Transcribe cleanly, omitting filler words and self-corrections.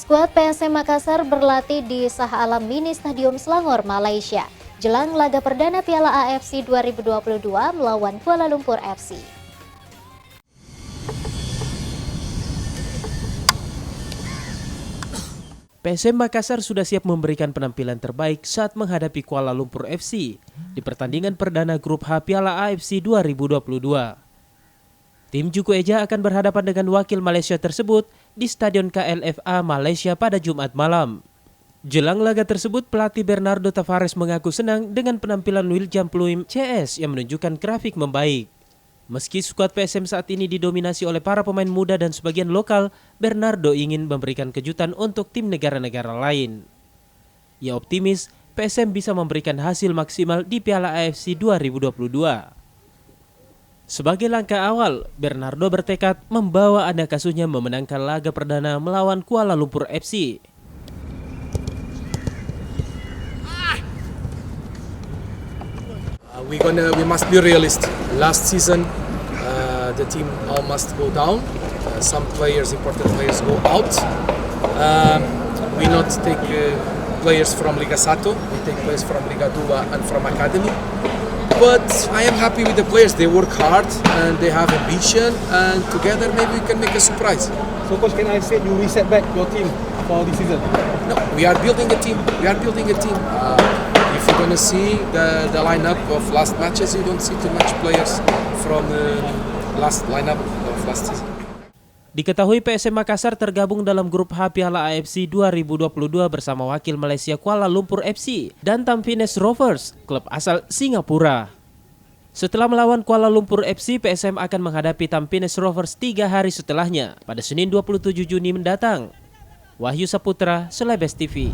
Skuad PSM Makassar berlatih di Shah Alam Mini Stadium Selangor, Malaysia, jelang laga perdana Piala AFC 2022 melawan Kuala Lumpur FC. PSM Makassar sudah siap memberikan penampilan terbaik saat menghadapi Kuala Lumpur FC di pertandingan perdana Grup H Piala AFC 2022. Tim Juku Eja akan berhadapan dengan wakil Malaysia tersebut di Stadion KLFA Malaysia pada Jumat malam. Jelang laga tersebut, pelatih Bernardo Tavares mengaku senang dengan penampilan Wiljam Pluim CS yang menunjukkan grafik membaik. Meski skuad PSM saat ini didominasi oleh para pemain muda dan sebagian lokal, Bernardo ingin memberikan kejutan untuk tim negara-negara lain. Ia optimis PSM bisa memberikan hasil maksimal di Piala AFC 2022. Sebagai langkah awal, Bernardo bertekad membawa anak asuhnya memenangkan laga perdana melawan Kuala Lumpur FC. We must be realistic. Last season, the team almost go down. Some players, important players, go out. We not take players from Liga 1. We take players from Liga 2 and from Academy. But I am happy with the players. They work hard and they have ambition, and together maybe we can make a surprise. So, Coach, can I say you reset back your team for this season? No, we are building a team. We are building a team. If you're gonna see the lineup of last matches, you don't see too much players from the last lineup of last season. Diketahui PSM Makassar tergabung dalam Grup H Piala AFC 2022 bersama wakil Malaysia Kuala Lumpur FC dan Tampines Rovers, klub asal Singapura. Setelah melawan Kuala Lumpur FC, PSM akan menghadapi Tampines Rovers 3 hari setelahnya pada Senin 27 Juni mendatang. Wahyu Saputra, Celebes TV.